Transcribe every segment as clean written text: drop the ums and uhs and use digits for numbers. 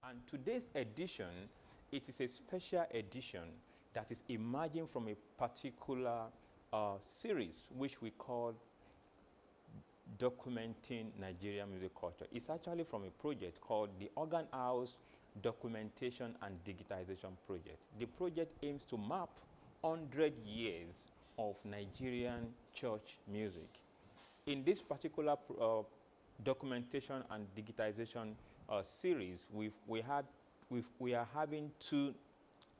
And today's edition, it is a special edition that is emerging from a particular series which we call Documenting Nigerian Music Culture. It's actually from a project called the Organ House Documentation and Digitization Project. The project aims to map 100 years of Nigerian church music. In this particular documentation and digitization series, we are having two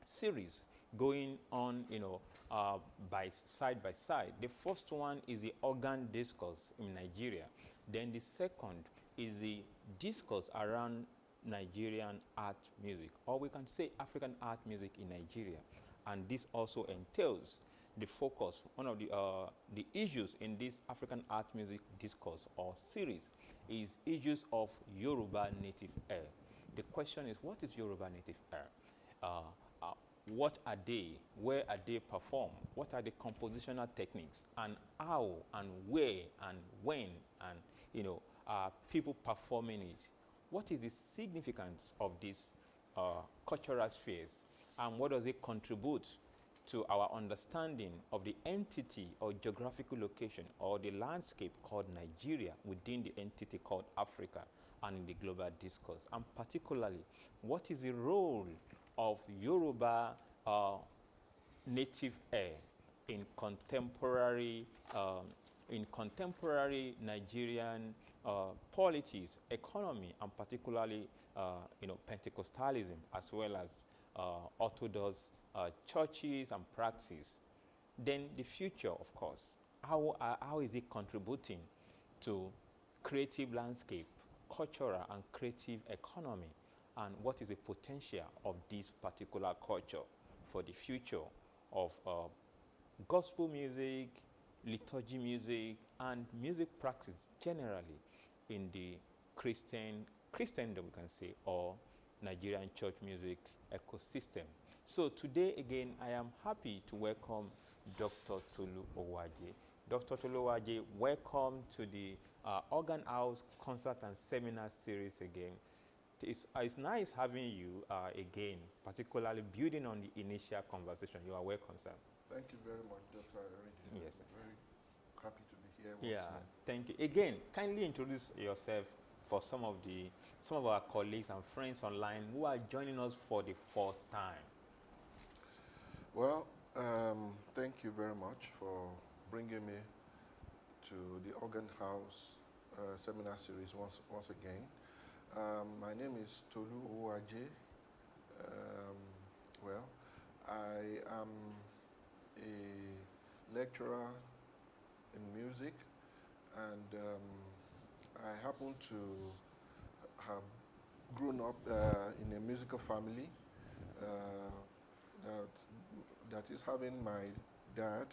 series going on, by side. The first one is the organ discourse in Nigeria. Then the second is the discourse around Nigerian art music, or we can say African art music in Nigeria. And this also entails the focus, one of the issues in this African art music discourse or series is issues of Yoruba native air. The question is, what is Yoruba native air? What are they? Where are they performed? What are the compositional techniques? And how and where and when and are people performing it? What is the significance of these cultural spheres, and what does it contribute to our understanding of the entity or geographical location or the landscape called Nigeria within the entity called Africa and in the global discourse? And particularly, what is the role of Yoruba native air in contemporary Nigerian politics, economy, and particularly Pentecostalism, as well as Orthodox churches and praxis? Then the future, of course, how is it contributing to creative landscape, cultural and creative economy, and what is the potential of this particular culture for the future of gospel music, liturgy music, and music practice generally in the Christendom, we can say, or Nigerian church music ecosystem. So today again, I am happy to welcome Dr. Tolu Owoaje. Dr. Tolu Owoaje, welcome to the Organ House Concert and Seminar Series again. It's nice having you again, particularly building on the initial conversation. You are welcome, sir. Thank you very much, Dr. Ayorinde. Yes, sir. Very happy to be here. Thank you. Again, kindly introduce yourself for some of our colleagues and friends online who are joining us for the first time. Well, thank you very much for bringing me to the Organ House Seminar Series once again. My name is Tolu Owoaje. Well, I am a lecturer in music, and I happen to have grown up in a musical family that is having my dad,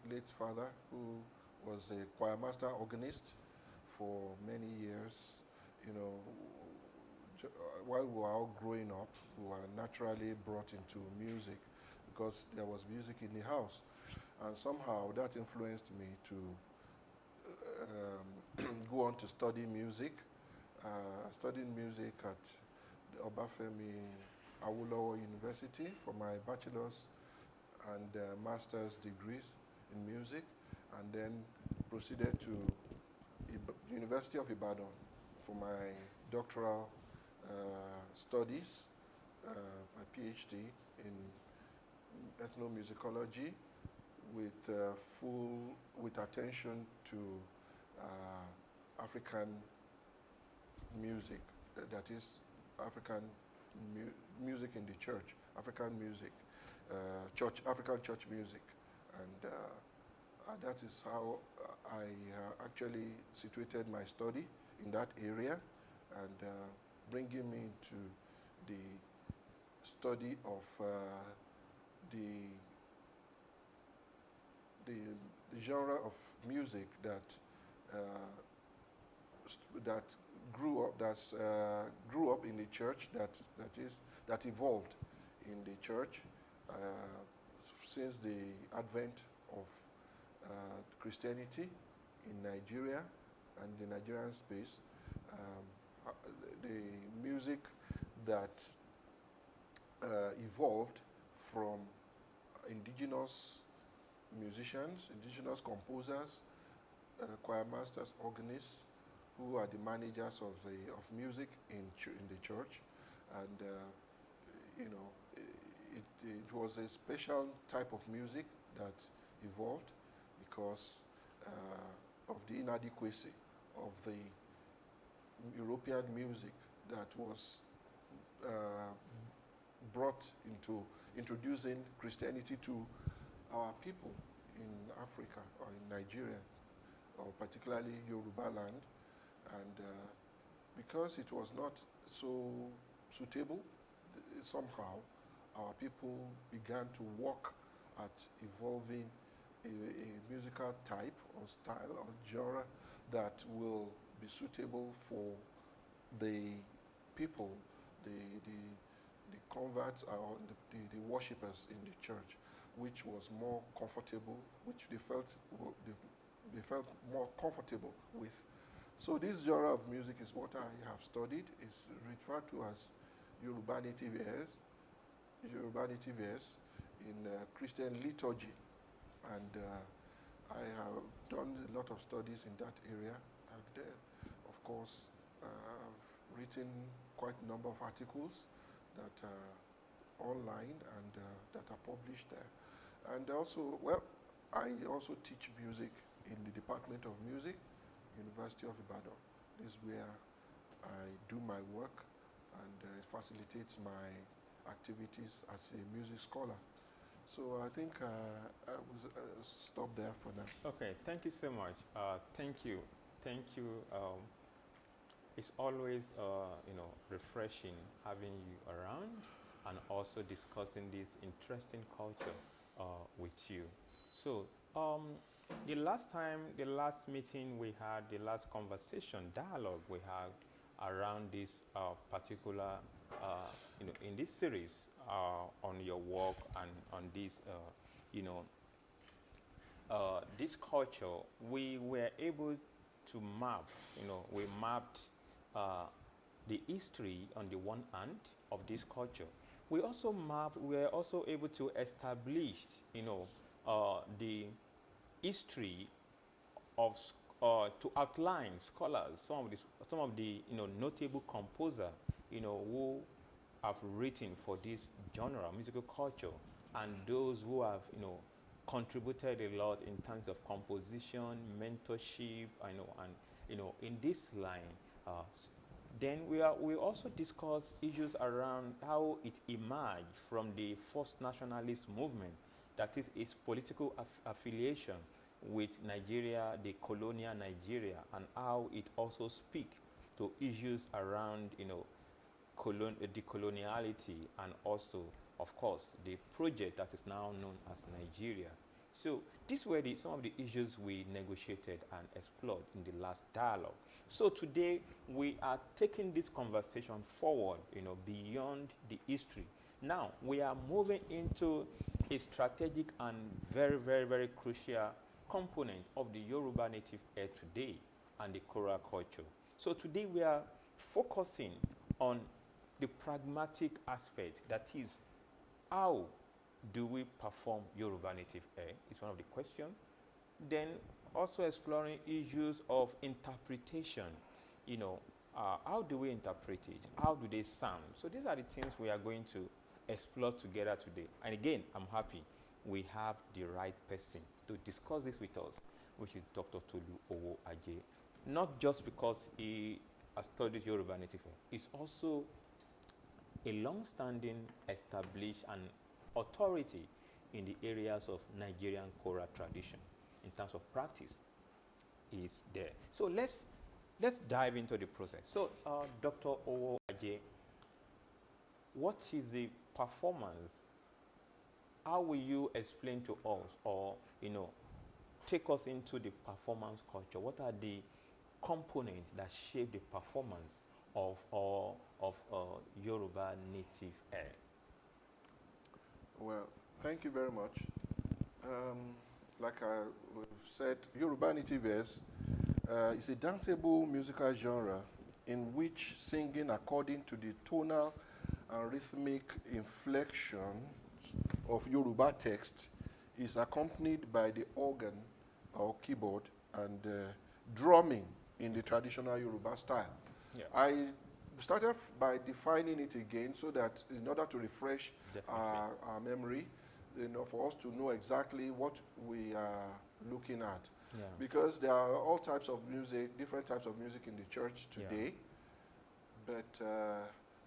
late father, who was a choir master organist for many years. While we were all growing up, we were naturally brought into music because there was music in the house, and somehow that influenced me to go on to study music. Studying music at the Obafemi Awolowo University for my bachelor's and master's degrees in music, and then proceeded to University of Ibadan for my doctoral studies, my PhD in ethnomusicology, with attention to African music, that is African music in the church, African music, African church music, and that is how I actually situated my study in that area, and bringing me into the study of the genre of music that grew up in the church, that evolved in the church since the advent of Christianity in Nigeria and the Nigerian space, the music that evolved from indigenous musicians, indigenous composers, choir masters, organists, who are the managers of music in the church, and you know, it was a special type of music that evolved because of the inadequacy of the European music that was brought into introducing Christianity to our people in Africa or in Nigeria, or particularly Yoruba land. And because it was not so suitable, somehow our people began to work at evolving a musical type or style or genre that will be suitable for the people, the converts or the worshippers in the church, which was more comfortable, which they felt more comfortable with. So this genre of music is what I have studied. It's referred to as Yoruba native airs, in Christian liturgy, and I have done a lot of studies in that area, and of course I've written quite a number of articles that are online and that are published there. And also, well, I also teach music in the Department of Music, University of Ibadan. This is where I do my work, and it facilitates my activities as a music scholar. So I think I will stop there for now. Okay, thank you so much. Thank you. Thank you. It's always, refreshing having you around and also discussing this interesting culture with you. So, the last meeting we had, the last conversation, dialogue we had around this particular, in this series on your work and on this, this culture, we were able to map, we mapped the history on the one hand of this culture. We also were also able to establish, the history of, to outline scholars, some of the, notable composer, who have written for this genre, musical culture, and those who have, contributed a lot in terms of composition, mentorship, and in this line. Then we also discuss issues around how it emerged from the first nationalist movement, that is its political affiliation with Nigeria, the colonial Nigeria, and how it also speaks to issues around, decoloniality, and also, of course, the project that is now known as Nigeria. So these were some of the issues we negotiated and explored in the last dialogue. So today we are taking this conversation forward, beyond the history. Now we are moving into a strategic and very, very, very crucial component of the Yoruba native air today and the choral culture. So today we are focusing on the pragmatic aspect, that is, how do we perform Yoruba native air? It's one of the questions. Then also exploring issues of interpretation. How do we interpret it? How do they sound? So these are the things we are going to explore together today. And again, I'm happy we have the right person to discuss this with us, which is Dr. Tolu Owoaje. Not just because he has studied Yoruba native air, he's also a long-standing, established, and authority in the areas of Nigerian choral tradition. In terms of practice, is there. So let's dive into the process. So, Dr. Owoaje, what is the performance? How will you explain to us, or take us into the performance culture? What are the components that shape the performance of Yoruba native air? Well, thank you very much. Like I said, Yoruba native airs is a danceable musical genre in which singing according to the tonal and rhythmic inflection of Yoruba text is accompanied by the organ or keyboard and drumming in the traditional Yoruba style. Yeah. I started by defining it again so that in order to refresh our memory, for us to know exactly what we are looking at. Yeah. Because there are all types of music, different types of music in the church today, but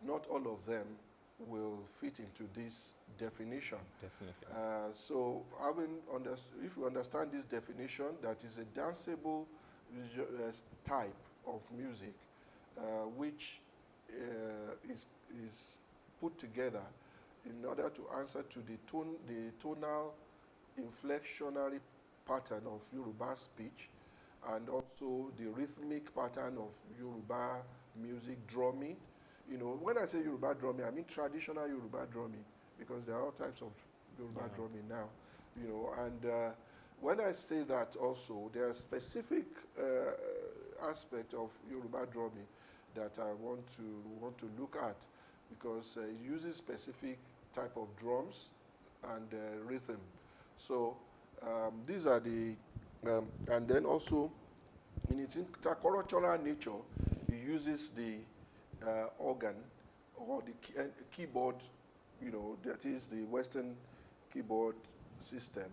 not all of them will fit into this definition. Definitely. So if you understand this definition, that is a danceable type of music which is put together in order to answer to the tonal inflectionary pattern of Yoruba speech, and also the rhythmic pattern of Yoruba music drumming. When I say Yoruba drumming, I mean traditional Yoruba drumming, because there are all types of Yoruba drumming now. And when I say that also, there are specific aspects of Yoruba drumming that I want to look at, because it uses specific type of drums and rhythm. So these are the, and then also in its intercultural nature, it uses the organ or the keyboard, that is the Western keyboard system.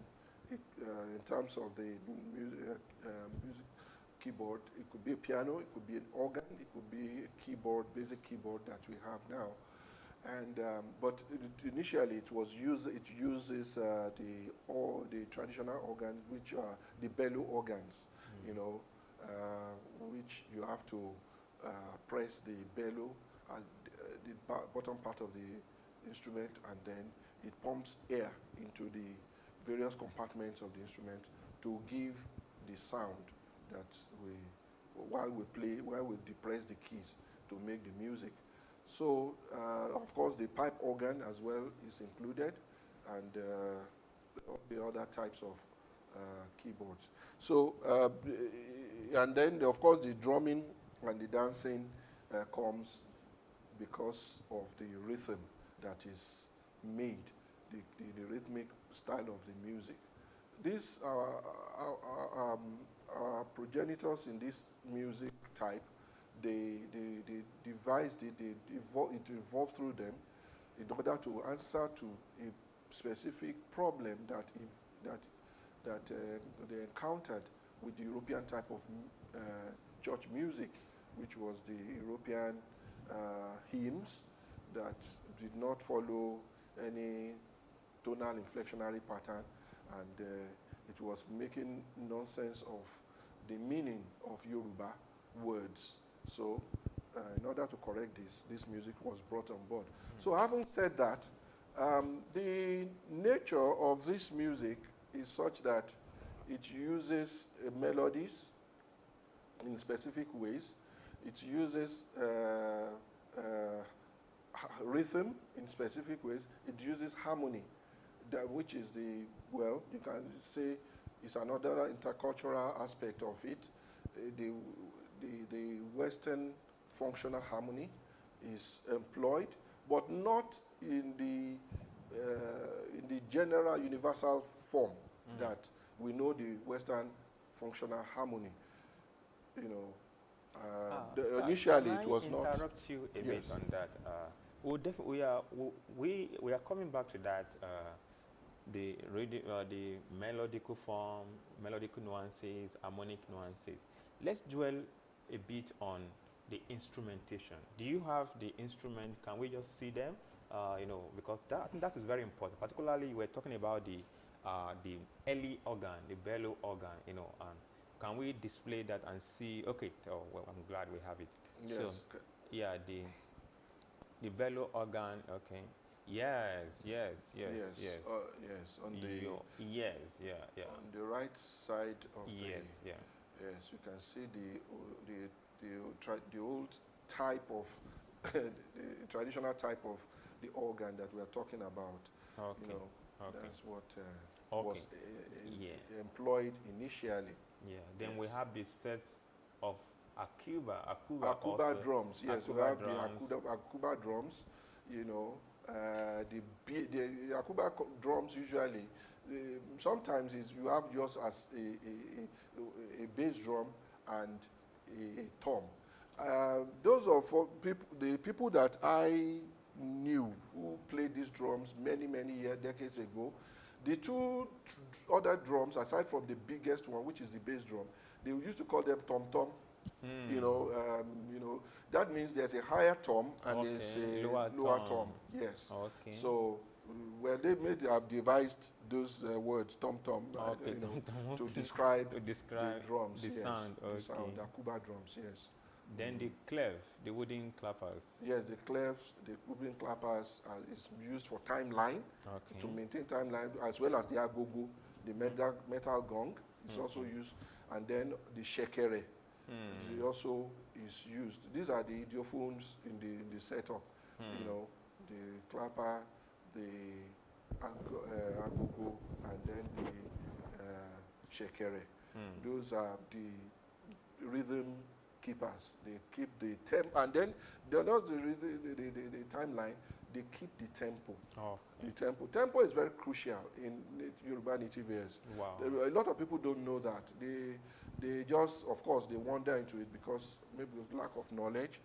In terms of the music keyboard, it could be a piano, it could be an organ, it could be a keyboard, basic keyboard that we have now. And but initially it uses the traditional organs, which are the bellow organs, which you have to press the bellow and the bottom part of the instrument, and then it pumps air into the various compartments of the instrument to give the sound that while we depress the keys to make the music. So, of course, the pipe organ as well is included, and the other types of keyboards. So, and then, of course, the drumming and the dancing comes because of the rhythm that is made, the rhythmic style of the music. These are progenitors in this music type. They devised it, it evolved through them in order to answer to a specific problem that they encountered with the European type of church music, which was the European hymns that did not follow any tonal inflectionary pattern, and it was making nonsense of the meaning of Yoruba words. So, in order to correct this music was brought on board. So, having said that, the nature of this music is such that it uses melodies in specific ways. It uses rhythm in specific ways. It uses harmony, which is you can say it's another intercultural aspect of it. The Western functional harmony is employed, but not in the general universal form that we know the Western functional harmony. Initially it was not. Can I interrupt you a bit on that? We are coming back to that. The melodical form, melodical nuances, harmonic nuances. Let's dwell a bit on the instrumentation. Do you have the instrument? Can we just see them? Because I think that is very important. Particularly, we're talking about the early organ, the bellow organ. And can we display that and see? Okay. Oh, well, I'm glad we have it. Yes. So, yeah, the bellow organ. Okay. Yes. Yes. On the right side of yes, you can see the old type of the traditional type of the organ that we are talking about. Okay. That's what was employed initially. Yeah. Then we have the sets of also. drums. Yes, you Akuba have drums. the Akuba drums. You know, the Akuba drums usually. Sometimes is you have yours as a bass drum and a tom. Those are for people, the people that I knew who played these drums many years, decades ago. The two other drums, aside from the biggest one, which is the bass drum, they used to call them tom tom. You know, that means there's a higher tom and there's a lower tom. Yes. Okay. So, well, they have devised those words, tom tom, Okay. you know, Tom-tom. to describe To the describe drums. the Yes, sound. Okay. the sound, the Akuba drums. Yes. Then the clef, the wooden clappers. Yes, the clefs, the wooden clappers is used for timeline, Okay. to maintain timeline, as well as the agogo, the metal gong is also used, and then the shekere it also is used. These are the idiophones in the setup. You know, the clapper, the agogo, and then the shekere. Those are the rhythm keepers. They keep the tempo, and then they're not the timeline. They keep the tempo. Oh. The tempo is very crucial in Yoruba native ears. Wow. A lot of people don't know that. They just, of course, they wander into it because maybe of lack of knowledge.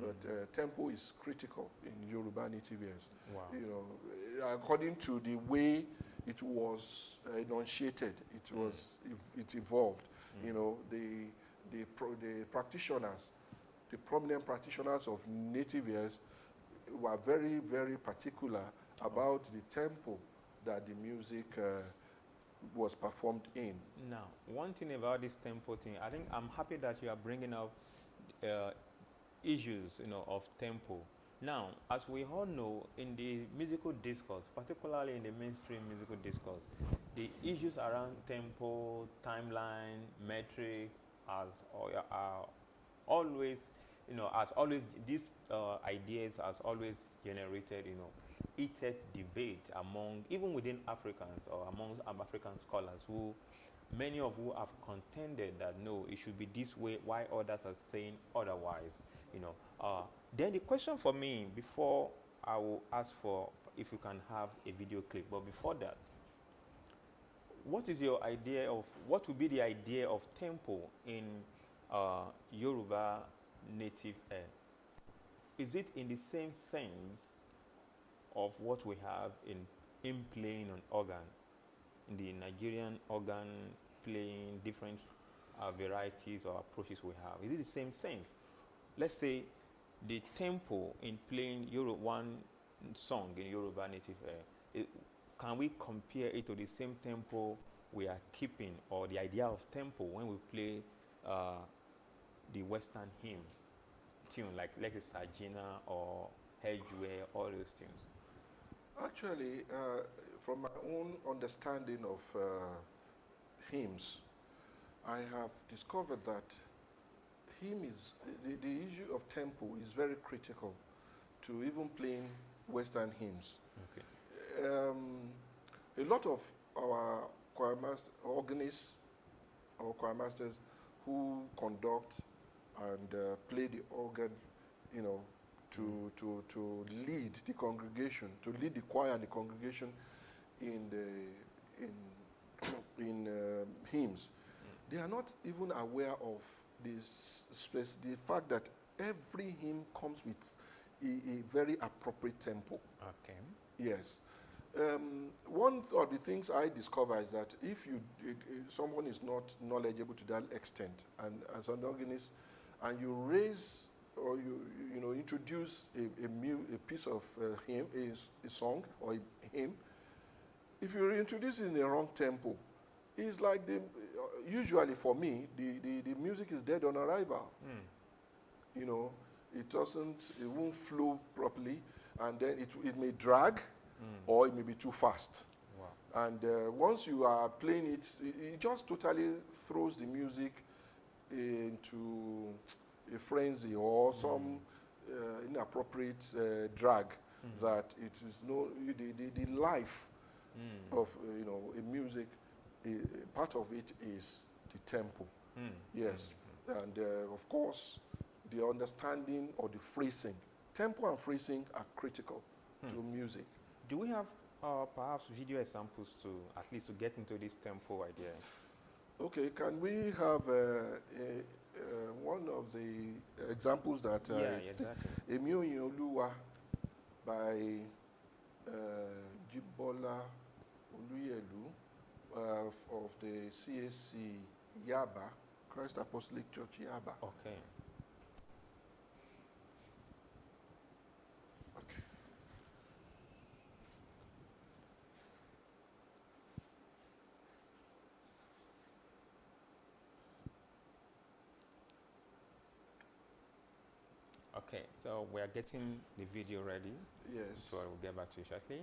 But tempo is critical in Yoruba native ears. Wow. You know, according to the way it was enunciated, it evolved. You know, the practitioners, the prominent practitioners of native ears were very particular about the tempo that the music was performed in. Now, one thing about this tempo thing, I think I'm happy that you are bringing up issues, you know, of tempo. Now, as we all know, in the musical discourse, particularly in the mainstream musical discourse, the issues around tempo, timeline, metrics, are always, you know, as always, these ideas has always generated, you know, heated debate among, even within Africans or amongst African scholars, who many of who have contended that no, it should be this way, while others are saying otherwise. You know, then the question for me, before I will ask for if you can have a video clip, but before that, what is your idea of what would be the idea of tempo in Yoruba native air? Is it in the same sense of what we have in playing on organ, in the Nigerian organ playing, different varieties or approaches we have? Is it the same sense? Let's say the tempo in playing one song in Yoruba native air, can we compare it to the same tempo we are keeping, or the idea of tempo when we play the Western hymn tune, like let's say Sajina or Hedgeway, all those tunes? Actually, from my own understanding of hymns, I have discovered that hymn is the issue of tempo is very critical to even playing Western hymns. Okay. A lot of our choir organists or choir masters who conduct and play the organ, you know, to lead the congregation, to lead the choir and the congregation in hymns, they are not even aware of the fact that every hymn comes with a very appropriate tempo. Okay. Yes. One of the things I discover is that if someone is not knowledgeable to that extent, and as an organist, and you raise or you know introduce a piece of hymn, a song or a hymn, if you introduce it in the wrong tempo, it's like usually for me the music is dead on arrival. You know, it won't flow properly, and then it may drag, or it may be too fast. Wow. And once you are playing it, it just totally throws the music into a frenzy or some inappropriate drag that it is the life of a music. Part of it is the tempo. Yes. And of course, the understanding or the phrasing. Tempo and phrasing are critical to music. Do we have perhaps video examples to at least to get into this tempo idea? Okay, can we have one of the examples that Yeah, exactly. Emi Oyin Oluwa by Jibola Oluyelu of the CAC Yaba, Christ Apostolic Church Yaba. Okay. Okay. Okay, so we are getting the video ready. Yes. So I will get back to you shortly.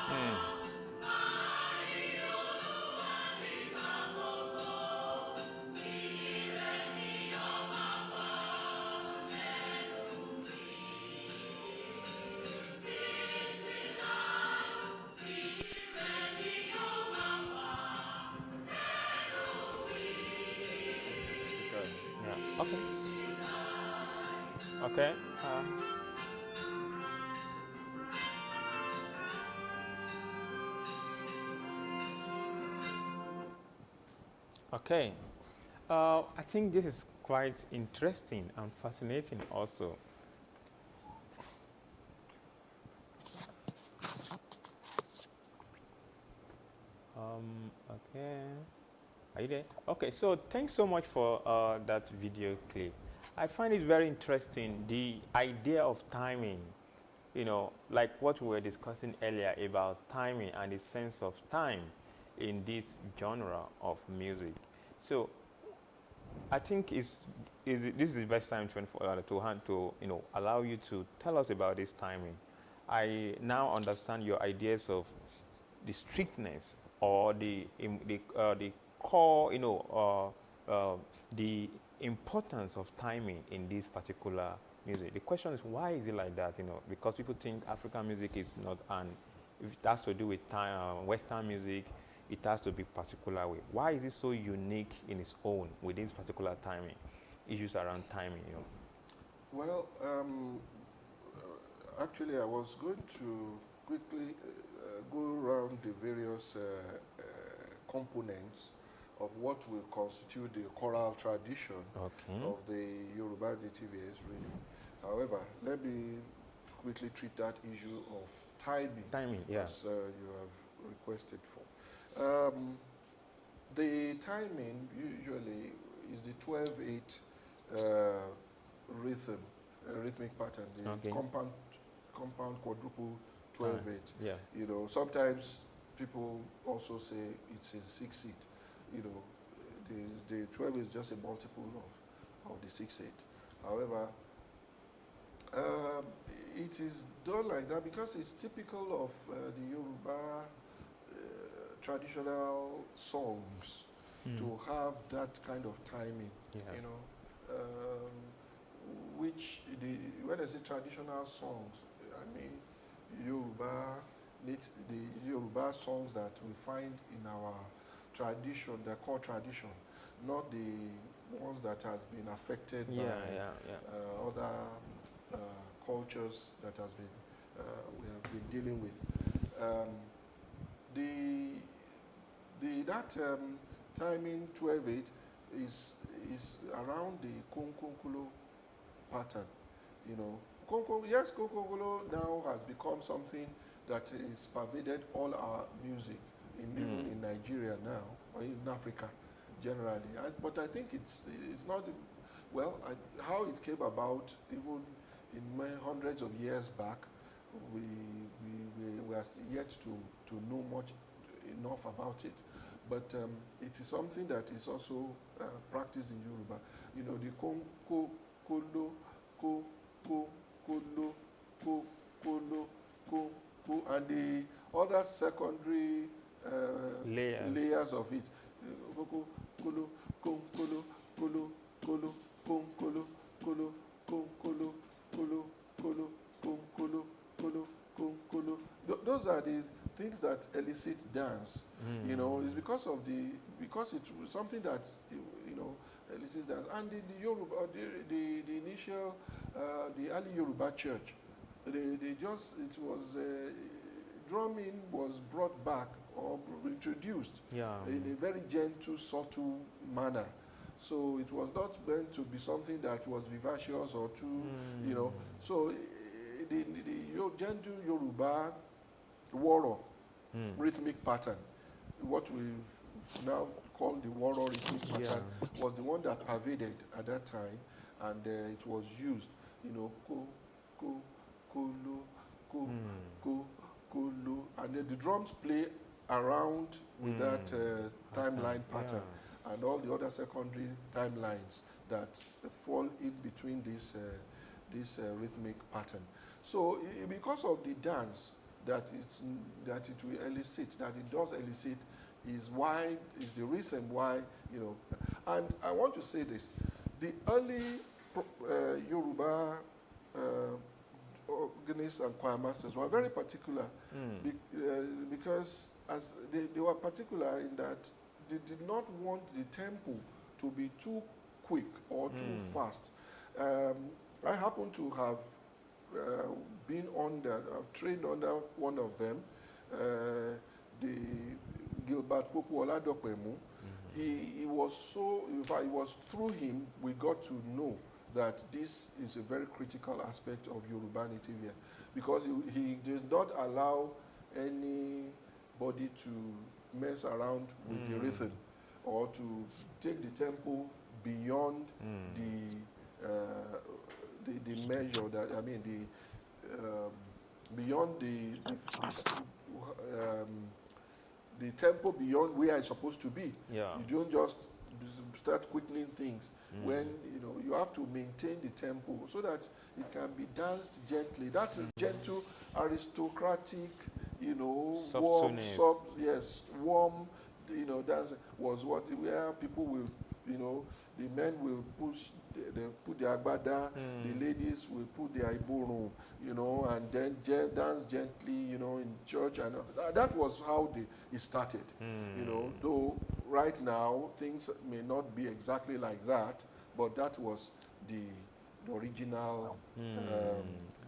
Yeah. Okay. Okay. Okay. I think this is quite interesting and fascinating also. Okay. Are you there? Okay, so thanks so much for that video clip. I find it very interesting, the idea of timing, you know, like what we were discussing earlier about timing and the sense of time in this genre of music. So I think this is the best time to you know, allow you to tell us about this timing. I now understand your ideas of the strictness or the core, you know, the importance of timing in this particular music. The question is, why is it like that? You know, because people think African music is not, and if it has to do with time, Western music, it has to be particular way. Why is it so unique in its own with this particular timing, issues around timing? You know. Well, actually, I was going to quickly go around the various components of what will constitute the choral tradition Okay. of the Yoruba native ears, really. However, let me quickly treat that issue of timing, Timing, yeah. as you have requested for. The timing usually is the 12/8 rhythmic pattern, the Okay. compound quadruple 12/8. Yeah. You know, sometimes people also say it's a 6/8. You know, the 12 is just a multiple of the 6/8. However, it is done like that because it's typical of the Yoruba traditional songs to have that kind of timing. Yeah. You know, which when I say traditional songs, I mean Yoruba, the Yoruba songs that we find in our tradition, the core tradition, not the ones that has been affected by other cultures that has been we have been dealing with. That timing 12/8 is around the Konkonkulo pattern. You know, Konkonkulo now has become something that is pervaded all our music, even in Nigeria now, or in Africa generally. But I think it's not, well, how it came about, even in hundreds of years back, we are yet to know enough about it. But it is something that is also practiced in Yoruba. You know, the konko, kolo, ko, kolo, kolo, ko, and the other secondary layers of it. Koko, kolo, kolo, kolo, kolo, kolo, kolo, kolo, kolo, kolo, kolo, kolo. Those are the things that elicit dance. You know, it's because it's something that, you know, elicits dance. And the Yoruba, the initial, the early Yoruba church, drumming was brought back or introduced in a very gentle, subtle manner. So it was not meant to be something that was vivacious or too, you know. So the gentle Yoruba woro rhythmic pattern, what we've now called the woro rhythmic pattern, was the one that pervaded at that time, and it was used, you know, ko, lo, ko, lo, and then the drums play around with that timeline pattern, and all the other secondary timelines that fall in between this rhythmic pattern. So because of the dance, that it will elicit, that it does elicit, is the reason why, you know. And I want to say this: the early Yoruba organists and choir masters were very particular, because as they were particular in that they did not want the tempo to be too quick or too fast. I happen to have I've trained under one of them, the Gilbert Popo Oladopemu. He was so, in fact, it was through him we got to know that this is a very critical aspect of Yoruba native here, because he did not allow anybody to mess around with the rhythm or to take the tempo beyond the measure that, I mean, beyond the tempo beyond where it's supposed to be. Yeah. You don't just start quickening things. When, you know, you have to maintain the tempo so that it can be danced gently. That gentle, aristocratic, you know, warm, warm, you know, dance was where people will, you know, the men will they put their agbada, the ladies will put their iborun, you know, and then dance gently, you know, in church, and that was how it started, you know. Though right now things may not be exactly like that, but that was the original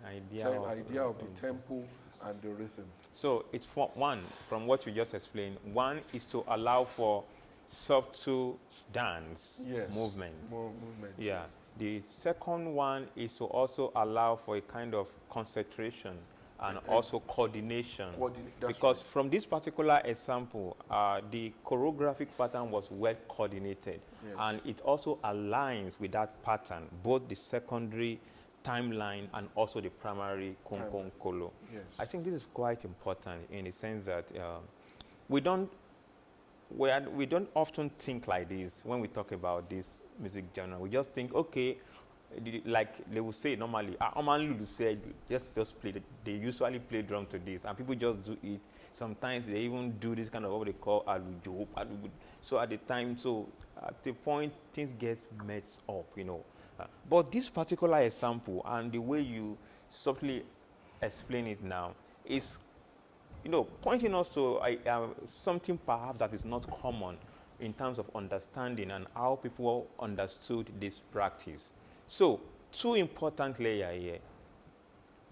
idea of the tempo and the rhythm. So it's from what you just explained. One is to allow for subtle dance movement. Movement. Yeah. The second one is to also allow for a kind of concentration and also coordination. Because from this particular example, the choreographic pattern was well coordinated, and it also aligns with that pattern, both the secondary timeline and also the primary kolo. Yes. I think this is quite important in the sense that we don't often think like this when we talk about this music genre. We just think, okay, like they will say normally, Oman said, just play. They usually play drum to this, and people just do it. Sometimes they even do this kind of what they call alujo. So at the point things get messed up, you know. But this particular example and the way you subtly explain it now is, you know, pointing us to something perhaps that is not common in terms of understanding and how people understood this practice. So, two important layers here.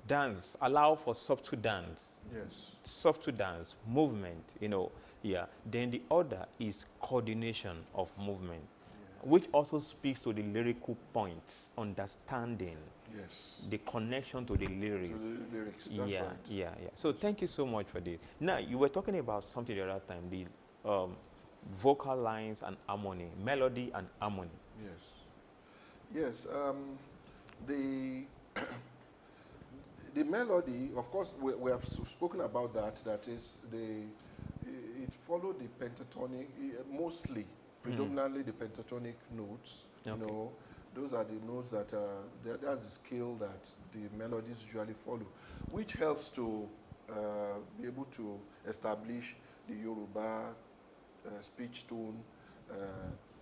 Dance, allow for subtle dance. Yes. Subtle dance, movement, you know, yeah. Then the other is coordination of movement, which also speaks to the lyrical points, understanding. Yes. The connection to the lyrics. To the lyrics, that's right. Yeah. So thank you so much for this. Now, you were talking about something the other time, the vocal lines and harmony, melody and harmony. Yes. The the melody, of course, we have spoken about that. That is, it followed the pentatonic, mostly, predominantly the pentatonic notes. You know, those are the notes that that's the scale that the melodies usually follow, which helps to be able to establish the Yoruba speech tone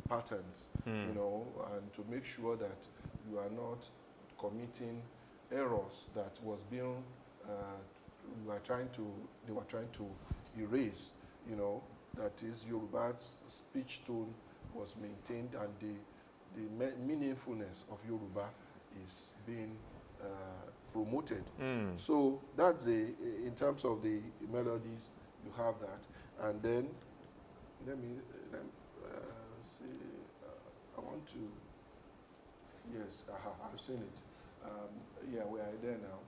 patterns, you know, and to make sure that you are not committing errors that was being they were trying to erase, you know. That is, Yoruba's speech tone was maintained, and the meaningfulness of Yoruba is being promoted. So that's in terms of the melodies, you have that. And then let me see. I want to. Yes, I've seen it. Yeah, we are there now.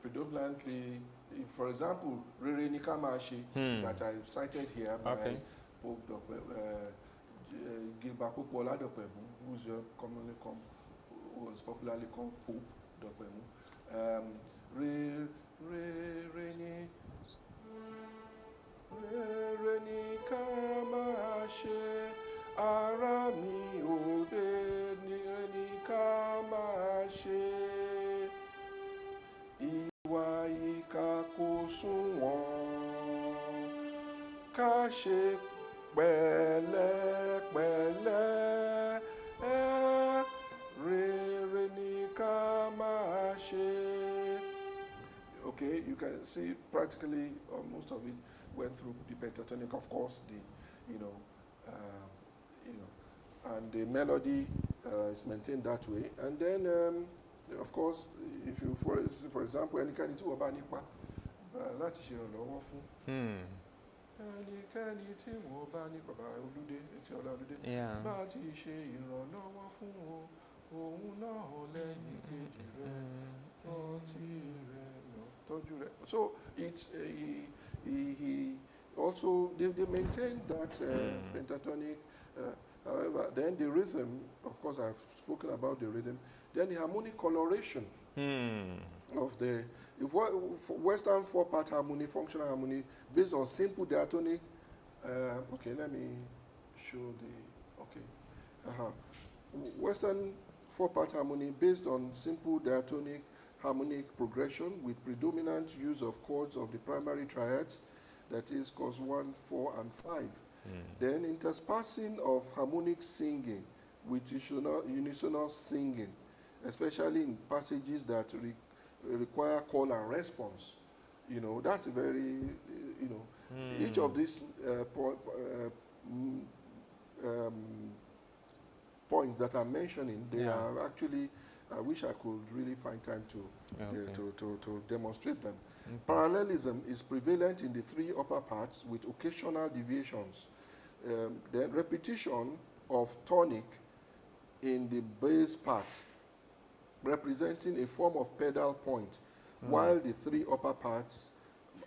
Predominantly, for example, Rere Nikamashi that I cited here by Pope Gilbert Popo Oladopemu, who's commonly was popularly called Pope Dopemu. Rere Nikamashi, Arami Ode Nikamashi. Iwa ká ṣe pẹ̀lẹ́ pẹ̀lẹ́ rere ni ká máa ṣe. Okay, you can see practically most of it went through the pentatonic, of course, and the melody is maintained that way. And then, of course, if you, for example, any kind of láti ṣe ìrànlọ́wọ́ fún ẹnikẹ́ni tí wọ́n bá ní bàbá Olúdé etí ọlá Olúdé bá ti ṣe ìrànlọ́wọ́ fún òun náà lẹ́yìn kejì rẹ̀ rántí rẹ̀ tọ́jú rẹ̀. So it's he also they maintain that pentatonic. However, then the rhythm, of course, I've spoken about the rhythm. Then the harmonic coloration of the Western four-part harmony, functional harmony, based on simple diatonic. Okay, let me show the. Okay, Western four-part harmony based on simple diatonic harmonic progression with predominant use of chords of the primary triads, that is chords 1, 4, and 5. Then interspersing of harmonic singing with unisonal singing, especially in passages that require call and response. That's a very, each of these points that I'm mentioning, they are actually, I wish I could really find time to demonstrate them. Parallelism is prevalent in the three upper parts with occasional deviations. Then repetition of tonic in the bass part, representing a form of pedal point, while the three upper parts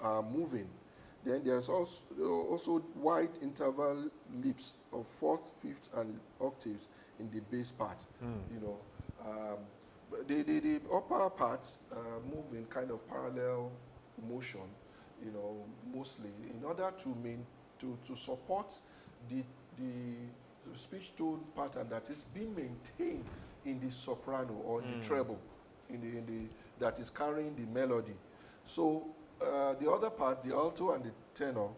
are moving. Then there's also wide interval leaps of fourth, fifth, and octaves in the bass part. The upper parts move in kind of parallel motion, mostly in order to support the speech tone pattern that is being maintained in the soprano or the treble, that is carrying the melody. So the other part, the alto and the tenor,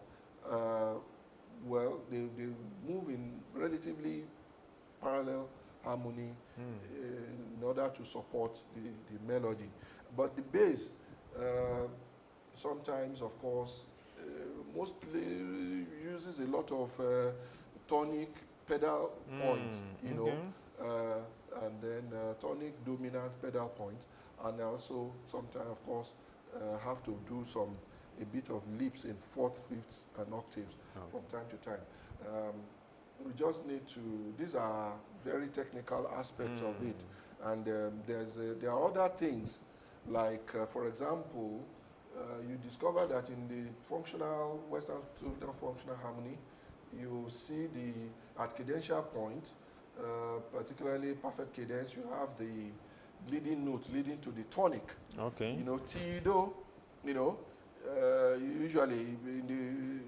they move in relatively parallel harmony in order to support the melody. But the bass sometimes, of course, mostly uses a lot of tonic pedal point, and then tonic dominant pedal point, and also sometimes, of course, have to do a bit of leaps in fourth, fifth, and octaves from time to time. We just need to, these are very technical aspects of it, and there are other things, like, for example, you discover that in the Western functional harmony, you see at cadential point, particularly perfect cadence, you have the leading notes leading to the tonic. Okay. Ti, do, usually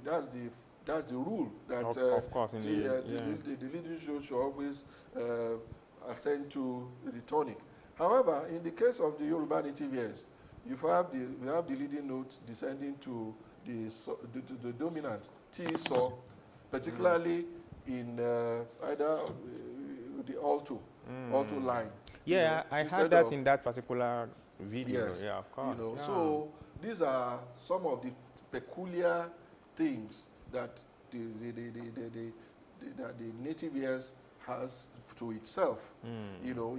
that's the rule that of course, the leading note should always ascend to the tonic. However, in the case of the Yoruba native ears, you have the leading note descending to the dominant T, so particularly in either the alto line. Yeah, I heard that in that particular video. Yes, yeah, of course. So these are some of the peculiar things that the native ears has to itself.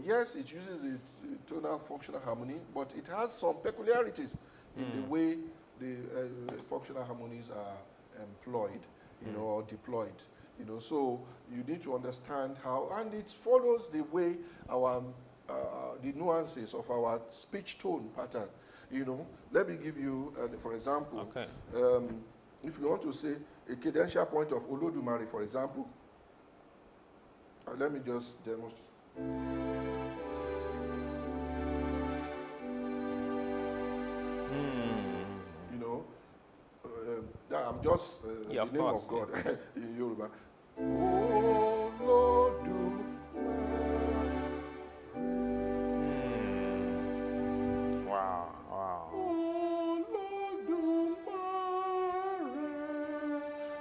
Yes, it uses a tonal functional harmony, but it has some peculiarities in the way the functional harmonies are employed, or deployed. So you need to understand how, and it follows the way our the nuances of our speech tone pattern. Let me give you, for example, if you want to say a cadential point of Olodumare, for example, let me just demonstrate. I'm just the name of God in Yoruba.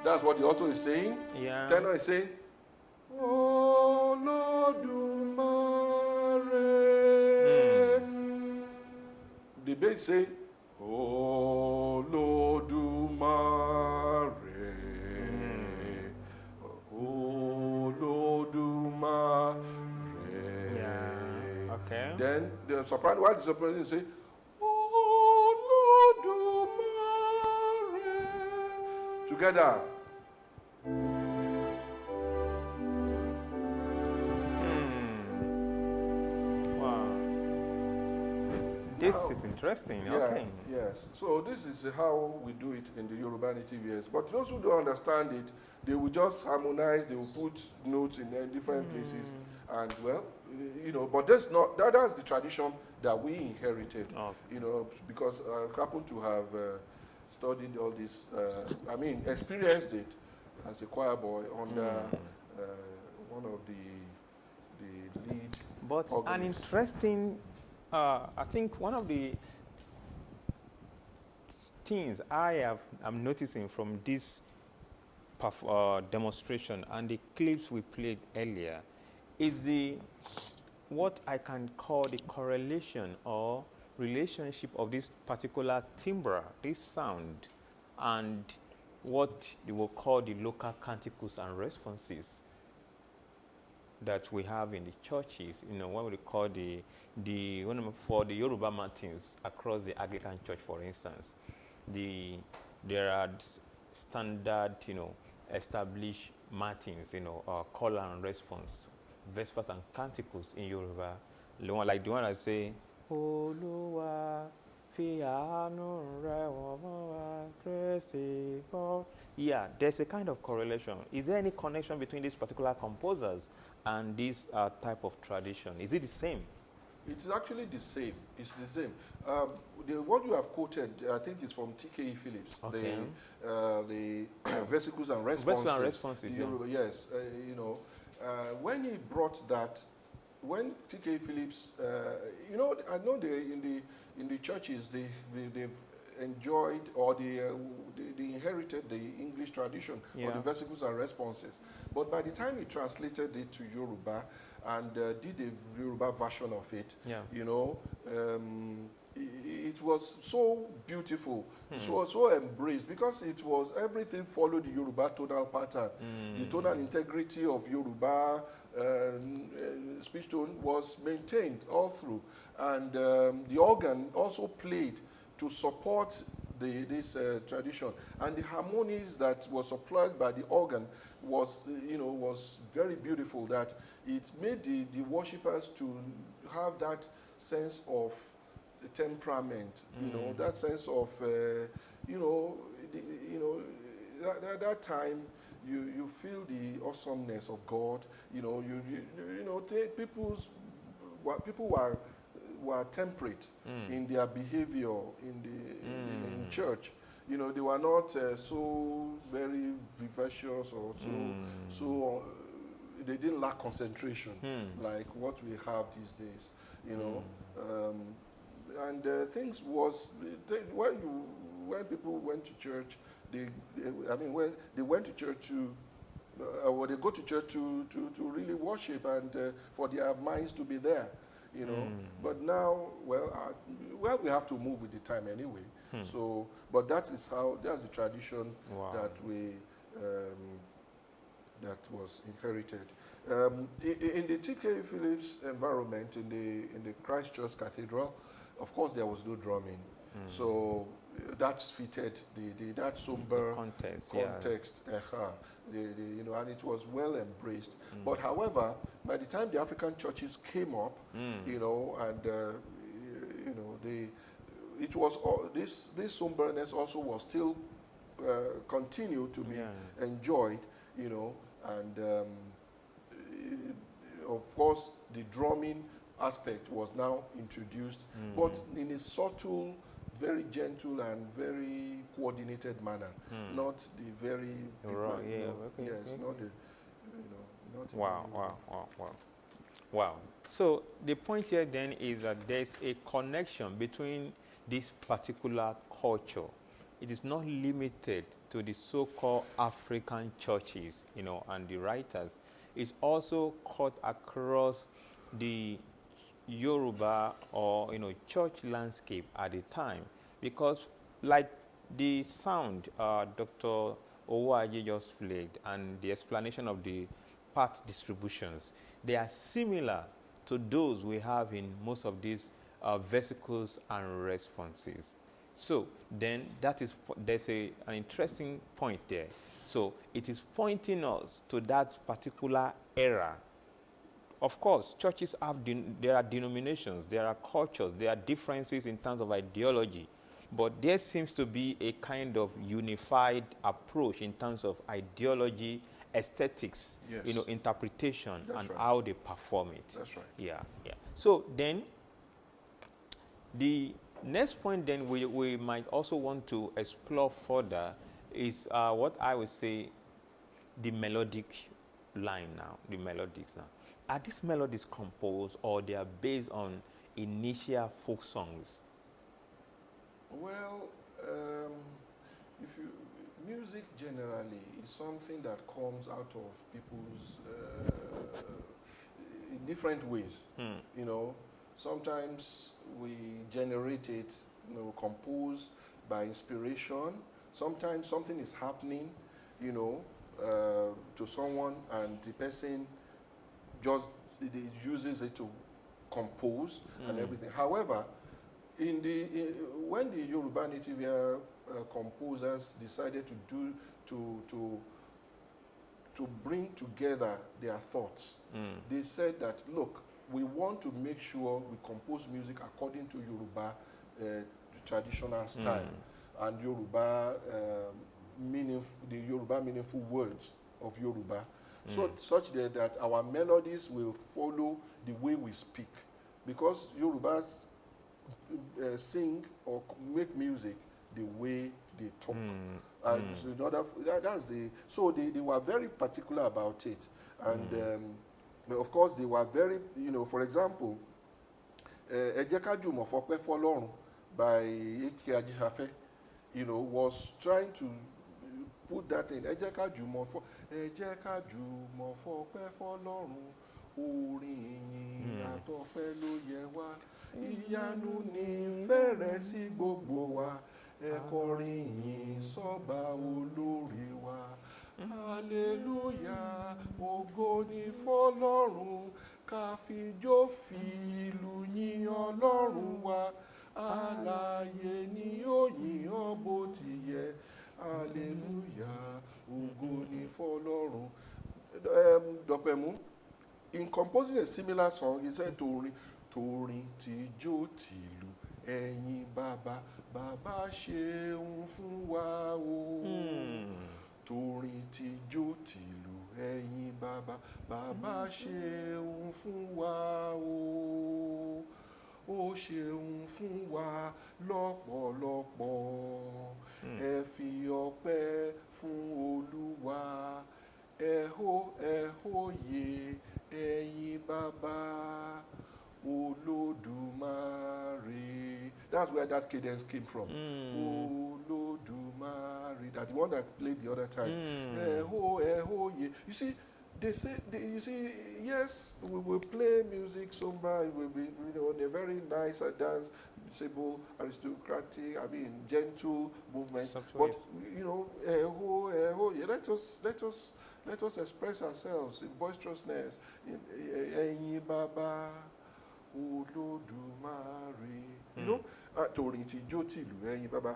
That's what the alto is saying. Yeah. Tenor is saying, Olodumare. The bass say, Olodumare. Olodumare. Yeah. Okay. Then the soprano, while the soprano say, Olodumare. Together. Wow. This is interesting. Yeah, Okay. yes. So this is how we do it in the Yoruba native years. But those who don't understand it, they will just harmonize, they will put notes in different places. And well, you know, but that's not, that's the tradition that we inherited, you know, because I happen to have studied all this, I mean, experienced it as a choir boy under one of the lead But an organists. interesting, I think one of the things I'm noticing from this demonstration and the clips we played earlier is what I can call the correlation or relationship of this particular timbre, this sound, and what you will call the local canticles and responses that we have in the churches, you know, what we call for the Yoruba Martins across the Anglican Church, for instance. There are standard, you know, established Martins, you know, call and response, vespers and canticles in Yoruba. Like the one I say, Oluwa fi aanu re won wa Kristi bo. Yeah, there's a kind of correlation. Is there any connection between these particular composers and this type of tradition? Is it the same? It's actually the same. It's the same. The one you have quoted, I think, is from T.K.E. Phillips. Okay. The vesicles and responses. Vesicles and responses, yeah. Yes. You know, when he brought that, when T.K.E. Phillips, you know, I know in the churches they've enjoyed or they inherited the English tradition of the vesicles and responses. But by the time he translated it to Yoruba and did a Yoruba version of it, you know, it was so beautiful, so embraced, because it was, everything followed the Yoruba tonal pattern. The tonal integrity of Yoruba speech tone was maintained all through, and the organ also played to support this tradition, and the harmonies that was supplied by the organ was, you know, was very beautiful. That it made the worshippers to have that sense of temperament, you know, that sense of, you know, that time you feel the awesomeness of God. You know, you know, people were temperate in their behavior in church. You know, they were not so very vivacious or so they didn't lack concentration like what we have these days. You know, and things was when people went to church, when they went to church to. Or they go to church to really worship and for their minds to be there, you know. But now, well, we have to move with the time anyway. So, but that's the tradition that we that was inherited. In the T.K. Phillips environment, in the Christ Church Cathedral, of course, there was no drumming. So that fitted that somber context. You know, and it was well embraced. But however, by the time the African churches came up, you know, and you know, it was this somberness also was still continued to be enjoyed, you know, and of course the drumming aspect was now introduced, but in a subtle, very gentle and very coordinated manner, not the very not the, you know, not wow. So the point here then is that there's a connection between this particular culture it is not limited to the so-called African churches, and the writers. It's also cut across the Yoruba or church landscape at the time, because like the sound Dr. Owoaje just played and the explanation of the part distributions, they are similar to those we have in most of these vesicles and responses. So then there's an interesting point there. So it is pointing us to that particular era. Of course, churches there are denominations, there are cultures, there are differences in terms of ideology, but there seems to be a kind of unified approach in terms of ideology, aesthetics, Yes. Interpretation, That's and right. how they perform it. That's right. Yeah. So then, the next point then we might also want to explore further is what I would say the melodic line now, the melodics now. Are these melodies composed or they are based on initial folk songs? Well, if you music generally is something that comes out of people's in different ways. Sometimes we generate it, composed by inspiration. Sometimes something is happening, to someone, and the person just it uses it to compose and everything. However, when the Yoruba native composers decided to bring together their thoughts, they said that, look, we want to make sure we compose music according to Yoruba traditional style and Yoruba the Yoruba meaningful words of Yoruba, such that our melodies will follow the way we speak, because Yorubas sing or make music the way they talk. And so in order so they were very particular about it, and of course they were very, for example, Ẹ Jẹ́ Ká Jùmọ̀ Fọpẹ́ Fọlọ́run by Eke Ajisafe, was trying to put that in. Ẹ jẹ́ ká jùmọ̀ fọpẹ́ fọlọ́run, orin ìyìn àtọpẹ́ ló yẹ wá, ìyanu ní fẹ́rẹ̀ sí gbogbo wa, ẹ kọrin ìyìn sọ́ba olóore wa, hallelujah, ògo ni fọlọ́run, ká fijó fi ìlù yìn Ọlọ́run wa, alààyè ni ó yìn ọ́ bó ti yẹ, hallelujah, ògo ni fọlọ́run. Dọ̀pẹ̀mú, in composing a similar song, he said, torin tìjó tìlù ẹ̀yin bàbá, bàbá ṣeun fún wa o. Torin tìjó tìlù ẹ̀yin bàbá, bàbá ṣeun fún wa o. Ó ṣeun fún wa lọ́pọ̀lọpọ̀, ẹ fi ọpẹ́ fún Olúwa, ẹ hó yè ẹ̀yin bàbá Olódùmarè. That's where that cadence came from. Olódùmarè, that the one that played the other time. Ẹ hó yè. You see, yes, we will play music, somebody will be, in a very nice danceable, aristocratic, gentle movement. But let us express ourselves in boisterousness. Ẹ̀yin bàbá Olódùmarè. Torin tìjó tìlù ẹ̀yin bàbá.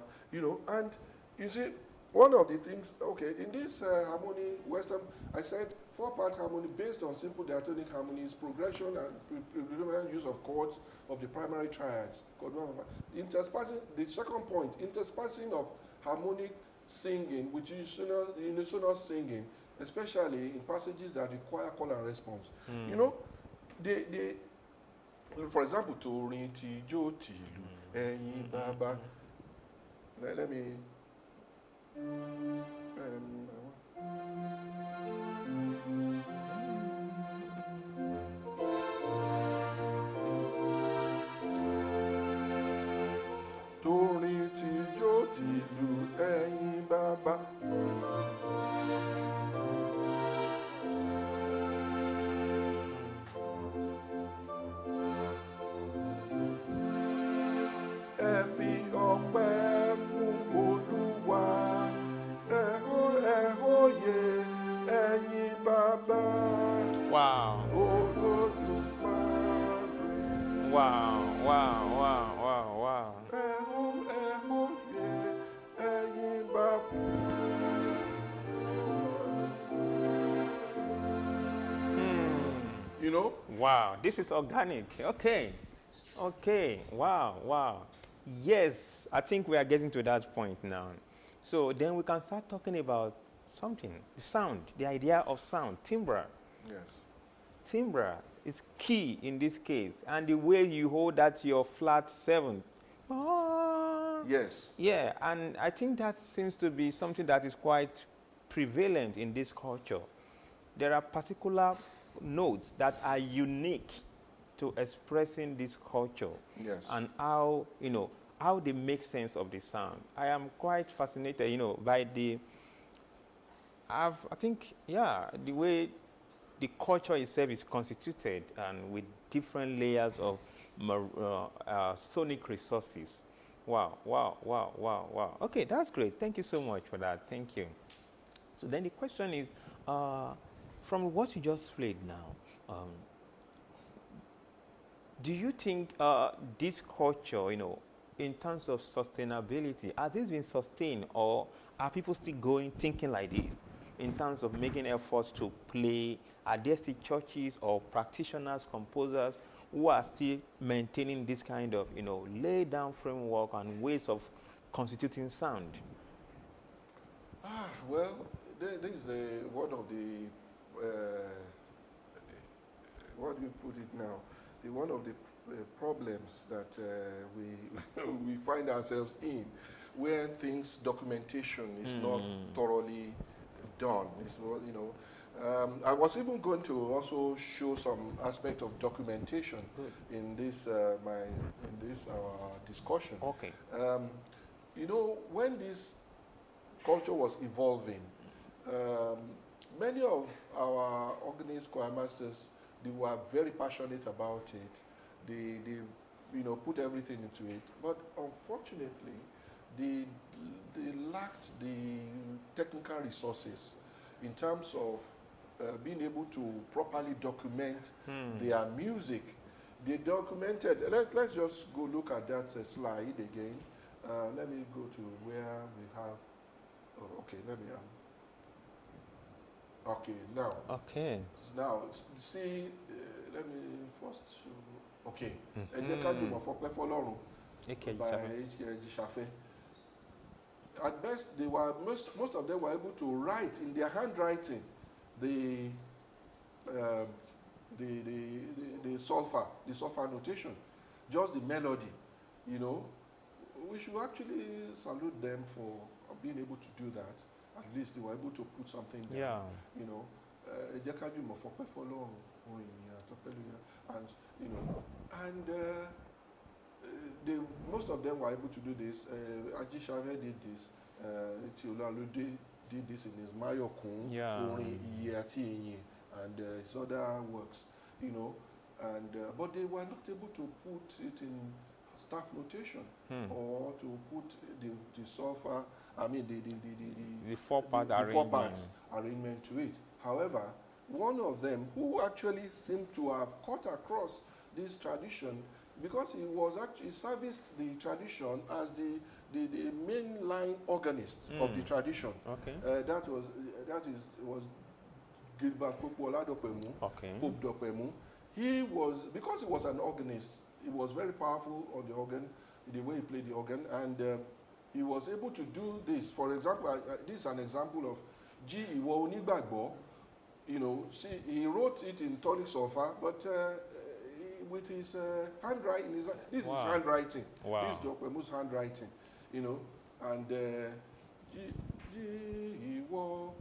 And you see, one of the things, in this harmony, Western, I said 4-part harmony based on simple diatonic harmonies, progression and predominant use of chords of the primary triads. The second point, interspersing of harmonic singing with unisono singing, especially in passages that require call and response. For example, torin tìjó tìlù ẹ̀yin bàbá. Let me. Torin tìjó tìlù bàbá. Ẹ fi ọpẹ́ fún Olúwa, ẹ hóye ẹ̀yin bàbá. Wow. Olódùmarè. Wow, wow, wow, wow, wow. Ẹ hóye ẹ̀yin bàbá. You know? Wow, this is organic. Okay. Okay. Wow, wow. Yes, I think we are getting to that point now. So then we can start talking about something. The sound, the idea of sound, timbre. Yes. Timbre is key in this case. And the way you hold that your flat seventh. Yes. Yeah, and I think that seems to be something that is quite prevalent in this culture. There are particular notes that are unique to expressing this culture. Yes. And how, how they make sense of the sound. I am quite fascinated, by the, I think, yeah, the way the culture itself is constituted and with different layers of sonic resources. Wow, wow, wow, wow, wow. Okay, that's great. Thank you so much for that. Thank you. So then the question is, from what you just played now, do you think this culture, in terms of sustainability, has this been sustained, or are people still thinking like this in terms of making efforts to play? Are there still churches or practitioners, composers who are still maintaining this kind of, lay down framework and ways of constituting sound? Well, this is one of the, what do you put it now? One of the problems that we find ourselves in, when documentation is not thoroughly done. I was even going to also show some aspect of documentation in this our discussion. Okay. When this culture was evolving, many of our organist choir masters, they were very passionate about it. They put everything into it. But unfortunately, they lacked the technical resources in terms of being able to properly document their music. They documented. Let's just go look at that slide again. Let me go to where we have. Oh, okay. Let me. Okay, now. Okay. Now, see, let me first show. Okay. At best, they were most of them were able to write in their handwriting the solfa notation, just the melody. We should actually salute them for being able to do that. At least they were able to put something down. Yeah. Most of them were able to do this. Ajishave did this. Tiolalode did this in his Mayokun, and his other works, but they were not able to put it in staff notation or to put the solfa. The four-part arrangement to it. However, one of them who actually seemed to have cut across this tradition, because he was actually serviced the tradition as the mainline organist of the tradition. Okay. That was Gilbert Pope Oladopemu. Okay. Pope Dopemu. Because he was an organist, he was very powerful on the organ, the way he played the organ, and he was able to do this. For example, this is an example of G. Iwo Onigbagbo. See, he wrote it in tonic solfa, but with his handwriting. This is his handwriting. Wow. This is Dopemu's handwriting. And G. Iwo.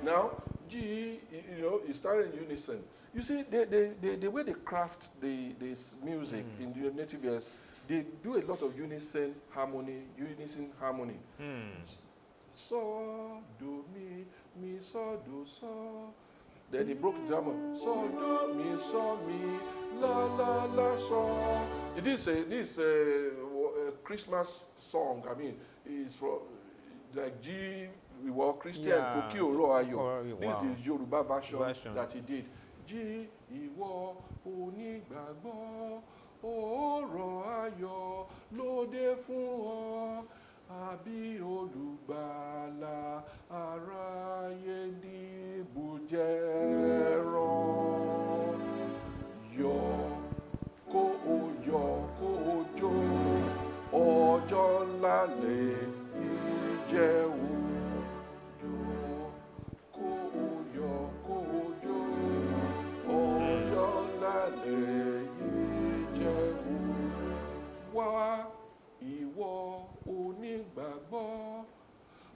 Now, G, it started in unison. You see, the way they craft this music in the native ears, they do a lot of unison harmony. So, do, mi, so, do, so. Then he broke it down. So, do, mi, so, mi, la, la, la, so. This is a Christmas song. I mean, it's from like G, we were Christian, Yeah. Ayo. Wow. This is the Yoruba version that he did. G, ìwọ onígbàgbọ́, ọ̀rọ̀ ayọ̀ lóde fún ọ, àbí olùgbàlà aráyé níbùjẹ́ rán. Yọ̀ kó o jó, ọjọ́ ńlá lè jẹ́ o. Wá ìwọ onígbàgbọ́,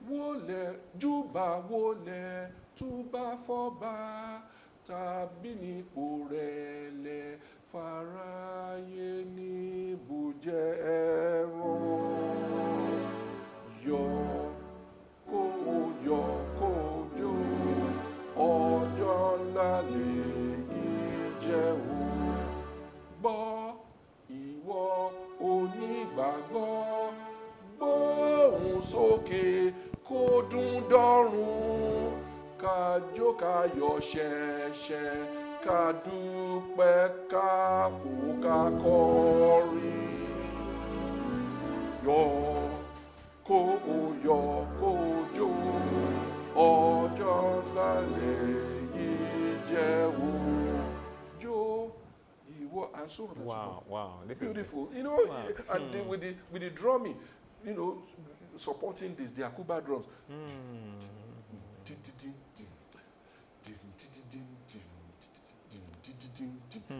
wólẹ̀ júbà wólẹ̀ túbà fọ́ba, tàbí nípò rẹ̀lẹ̀ fáráyé níbùjẹ́ ẹran. Yọ̀ kó o jó, ọjọ́ ńlá lèyí jẹ́ o. Gbọ́ ìwọ onígbàgbọ́, gbóhùn sókè kó dún dọ́run, ká jó ká yọ̀ ṣẹ̀ṣẹ̀, ká dúpẹ́ ká fò ká kọrin. Yọ̀ kó o jó, ọjọ́ ńlá lèyí jẹ́ o. Jó ìwọ, and so on. Wow. This Beautiful. is And with the drumming, supporting this, the Akuba drums.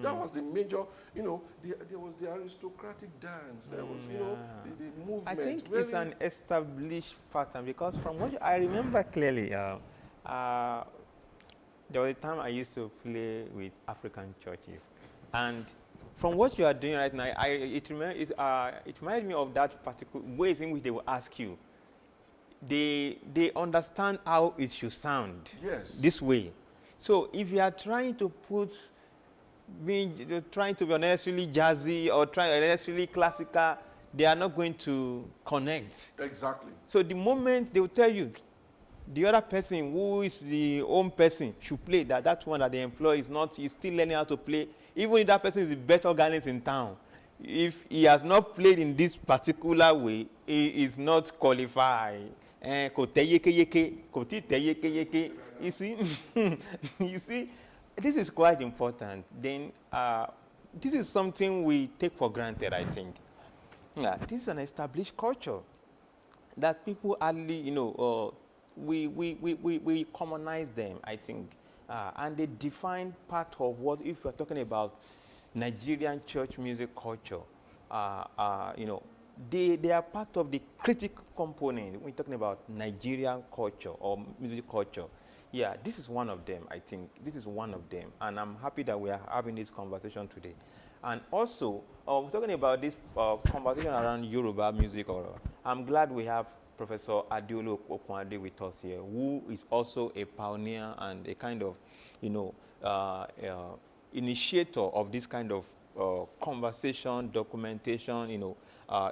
That was the major, there was the aristocratic dance. There was, the movement. I think it's an established pattern because from what I remember clearly, there was a time I used to play with African churches, and from what you are doing right now, it reminded me of that particular ways in which they will ask you. They understand how it should sound. Yes. This way. So if you are trying to be unnecessarily jazzy or unnecessarily classical, they are not going to connect. Exactly. So the moment they will tell you, the other person who is the own person should play that one that they employ is still learning how to play. Even if that person is the best organist in town, if he has not played in this particular way, he is not qualified. You see, you see, this is quite important. Then this is something we take for granted, I think. Yeah, this is an established culture that people hardly, we commonize them, I think. And they define part of what, if we're talking about Nigerian church music culture, they are part of the critical component when we're talking about Nigerian culture or music culture. Yeah, this is one of them, I think. This is one of them. And I'm happy that we are having this conversation today. And also, we're talking about this conversation around Yoruba music. I'm glad we have Professor Tolu Owoaje with us here, who is also a pioneer and a kind of, initiator of this kind of conversation, documentation,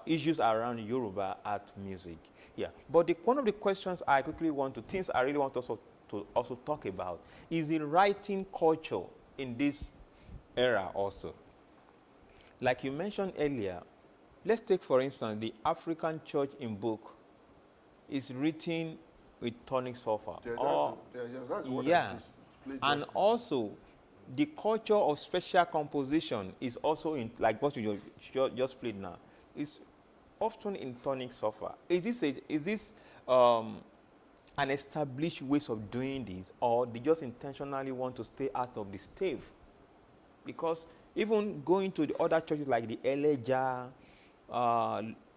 issues around Yoruba art music. Yeah, but one of the questions I really want to also talk about is the writing culture in this era also. Like you mentioned earlier, let's take for instance the African church in book is written with tonic sulfur. And also the culture of special composition is also in, like what you just played now, is often in tonic sulfur. Is this an established ways of doing this, or they just intentionally want to stay out of the stave? Because even going to the other churches like the Eleja,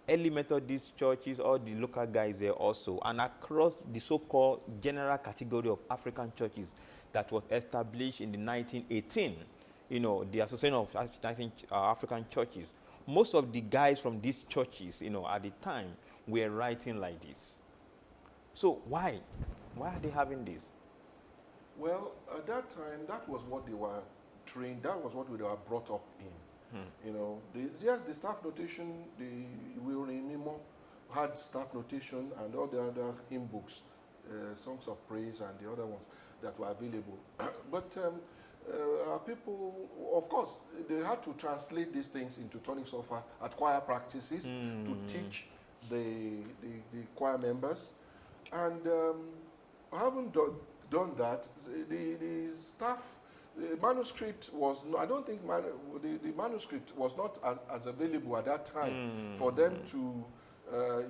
early Methodist churches, all the local guys there also, and across the so-called general category of African churches that was established in the 1918, you know, the Association of African Churches. Most of the guys from these churches, you know, at the time were writing like this. So why? Why are they having this? Well, at that time, that was what they were trained, that was what they were brought up in. You know, yes, the staff notation, the Mimo had staff notation and all the other hymn books, songs of praise and the other ones that were available. But people, of course, they had to translate these things into tonic sulfur at choir practices to teach the choir members. And having done that, the staff, the manuscript was not, I don't think the manuscript was not as available at that time for them to,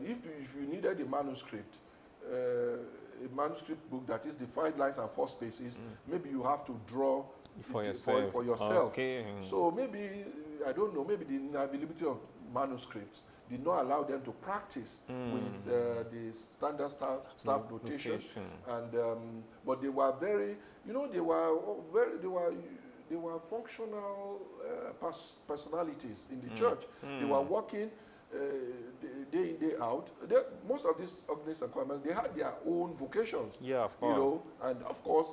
if you needed a manuscript book that is the 5 lines and 4 spaces, maybe you have to draw for yourself. For yourself. Okay. So maybe, I don't know, maybe the availability of manuscripts did not allow them to practice with the standard staff notation. And but they were very, you know, they were functional personalities in the church. They were working day in, day out. Most of these organists and choirmen, they had their own vocations. Yeah, of course. You know, and of course,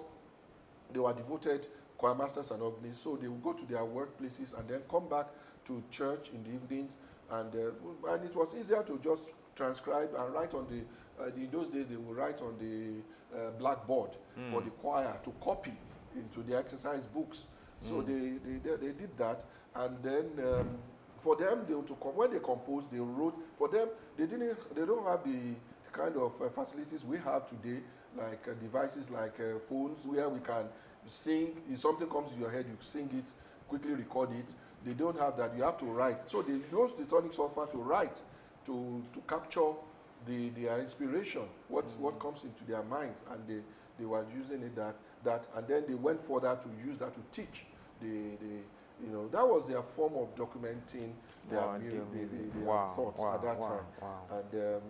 they were devoted choir masters and organists, so they would go to their workplaces and then come back to church in the evenings. And it was easier to just transcribe and write on the, in those days they would write on the blackboard for the choir to copy into the exercise books. So they did that, and then for them, when they composed, they wrote. For them, they don't have the kind of facilities we have today, like devices like phones, where we can sing. If something comes to your head, you sing it, quickly record it. They don't have that. You have to write. So they use the tonic sulfur to write, to capture their inspiration, what comes into their minds, and they were using it that, and then they went further to use that to teach. You know, that was their form of documenting their thoughts at that time. And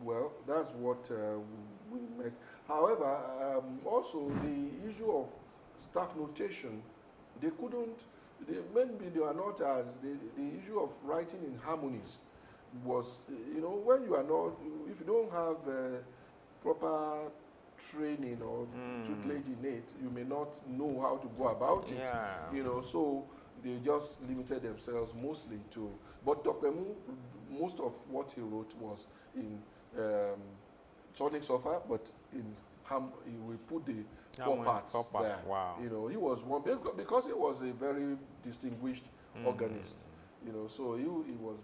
well, that's what we met. However, also the issue of staff notation, maybe they were not as, the issue of writing in harmonies was, you know, when you are not, if you don't have proper training or tutelage in it, you may not know how to go about it. You know, so they just limited themselves mostly to, but Dr. Emu, most of what he wrote was in tonic sulfur, but in he will put the 4 parts there. Wow. You know, he was one, because he was a very distinguished organist. You know, so he was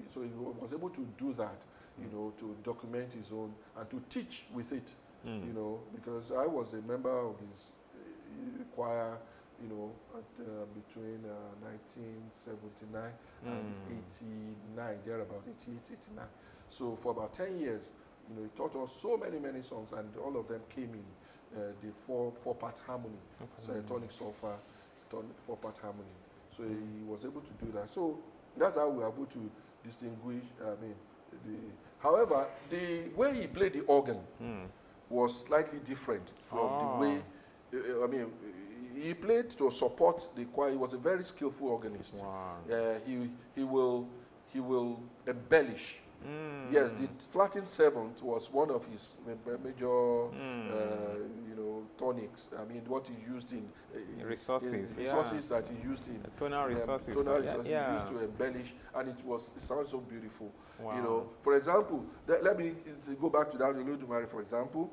so he was able to do that, you know, to document his own and to teach with it, you know, because I was a member of his choir, you know, between 1979 and 89, there about 88, 89. So for about 10 years, you know, he taught us so many songs, and all of them came in the four-part harmony. So tonic sulfur, 4-part harmony. So he was able to do that. So that's how we were able to distinguish. However, the way he played the organ was slightly different from the way. He played to support the choir. He was a very skillful organist. Wow. He will embellish. Yes, the flattened seventh was one of his major, you know, tonics. I mean, what he used in resources that he used in tonal resources. Tonal resources he used to embellish, and it sounds so beautiful. Wow. You know, for example, let me go back to that Olodumare, for example.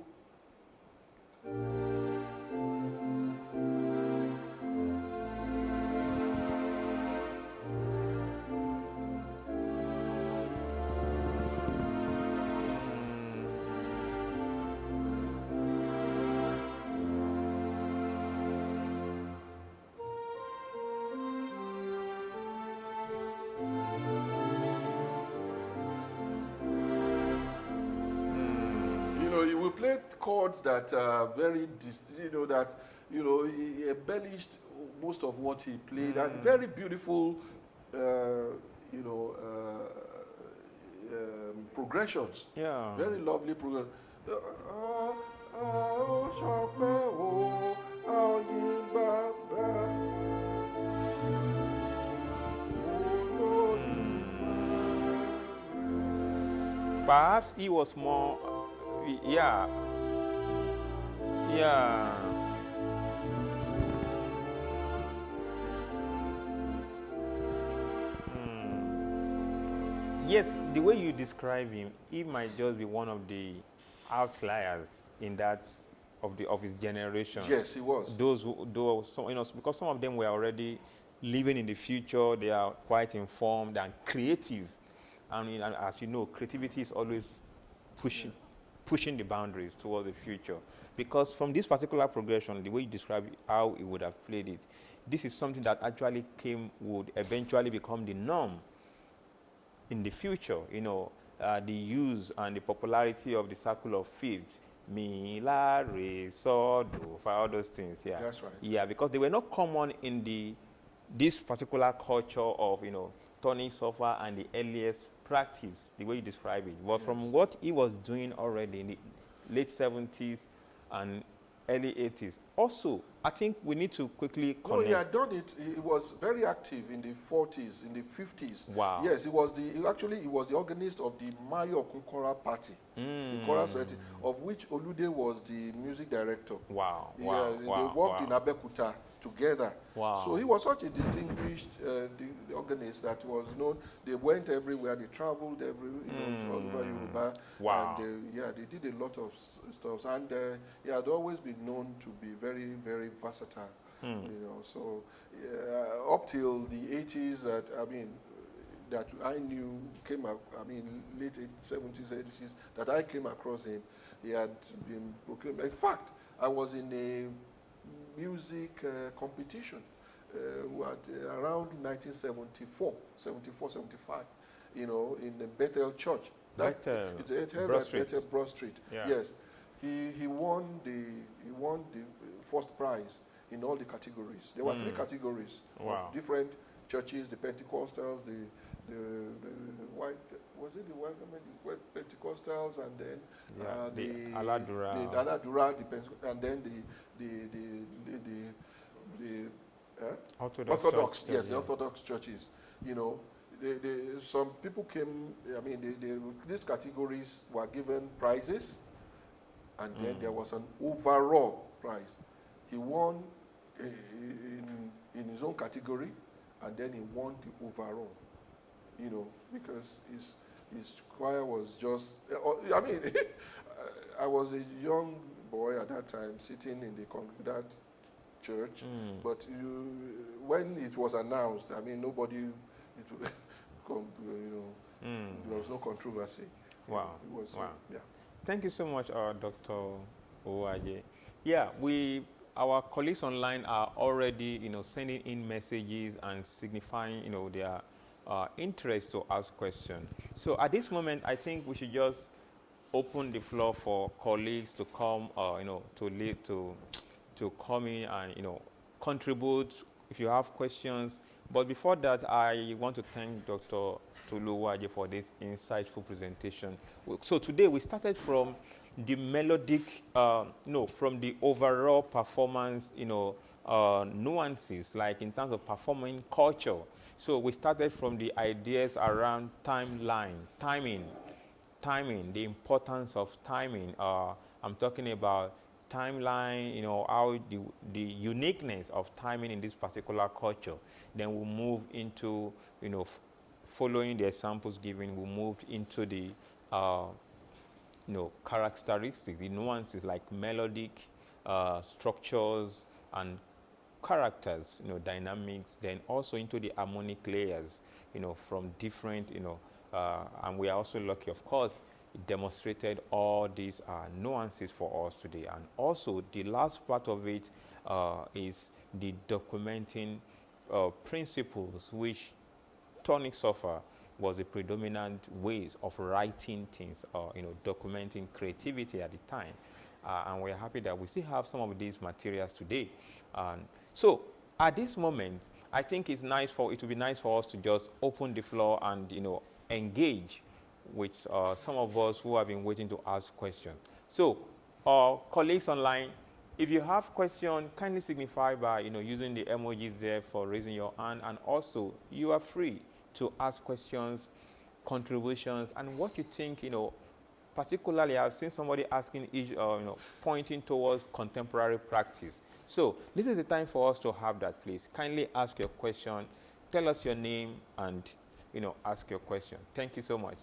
Chords that are very, he embellished most of what he played, and very beautiful, progressions. Yeah. Very lovely progression. Perhaps he was more, yeah, yeah. Yes, the way you describe him, he might just be one of the outliers in that of his generation. Yes, he was. Those because some of them were already living in the future. They are quite informed and creative. I mean, and as you know, creativity is always pushing the boundaries towards the future. Because from this particular progression, the way you describe how he would have played it, this is something that actually would eventually become the norm in the future. The use and the popularity of the circle of fifths, mi, la, re, so, do, fa, all those things. Yeah, that's right. Yeah, because they were not common in this particular culture of turning software and the earliest practice, the way you describe it. But from what he was doing already in the late 70s and early 80s. Also, I think we need to quickly connect. No, he had done it. He was very active in the 40s, in the 50s. Wow. Yes, he was the organist of the Mayo Choral party, the choral society, of which Olude was the music director. Wow. Yeah, Wow. they worked in Abeokuta together. Wow. So he was such a distinguished the organist that was known. They went everywhere. They traveled all over Yoruba. Wow. And they did a lot of stuff. And he had always been known to be very, very versatile. So up till the 80s, that I knew late 70s, 80s, that I came across him, he had been proclaimed. In fact, I was in a music competition around 1974, 75, in the Bethel Church. It held at Bethel Broad Street. Yeah. Yes, he won the first prize in all the categories. There were 3 categories of different churches: the Pentecostals, the white, was it the white? Pentecostals, and then the Aladura, and then the Orthodox. Yes, the Orthodox churches. Some people came. These categories were given prizes, and then there was an overall prize. He won in his own category, and then he won the overall. Because his choir was just. I was a young boy at that time, sitting in that church. But when it was announced, nobody. There was no controversy. Wow. It was, wow. Yeah. Thank you so much, Dr. Owoaje. Yeah, our colleagues online are already, sending in messages and signifying, their interest to ask questions. So at this moment, I think we should just open the floor for colleagues to come, to come in and, contribute if you have questions. But before that, I want to thank Dr. Tolu Owoaje for this insightful presentation. So today we started from the melodic, from the overall performance, nuances, like in terms of performing culture. So we started from the ideas around timing, the importance of timing. I'm talking about timeline, how the uniqueness of timing in this particular culture. Then we'll move into, following the examples given, we moved into the, characteristics, the nuances like melodic structures and characters, dynamics, then also into the harmonic layers, from different, and we are also lucky, of course, it demonstrated all these nuances for us today. And also the last part of it is the documenting principles, which tonic software was the predominant ways of writing things, or documenting creativity at the time. And we're happy that we still have some of these materials today. So at this moment, I think it would be nice for us to just open the floor and engage with some of us who have been waiting to ask questions. So, colleagues online, if you have questions, kindly signify by using the emojis there for raising your hand, and also you are free to ask questions, contributions, and what you think. Particularly, I've seen somebody asking, pointing towards contemporary practice. So this is the time for us to have that. Please kindly ask your question. Tell us your name and ask your question. Thank you so much.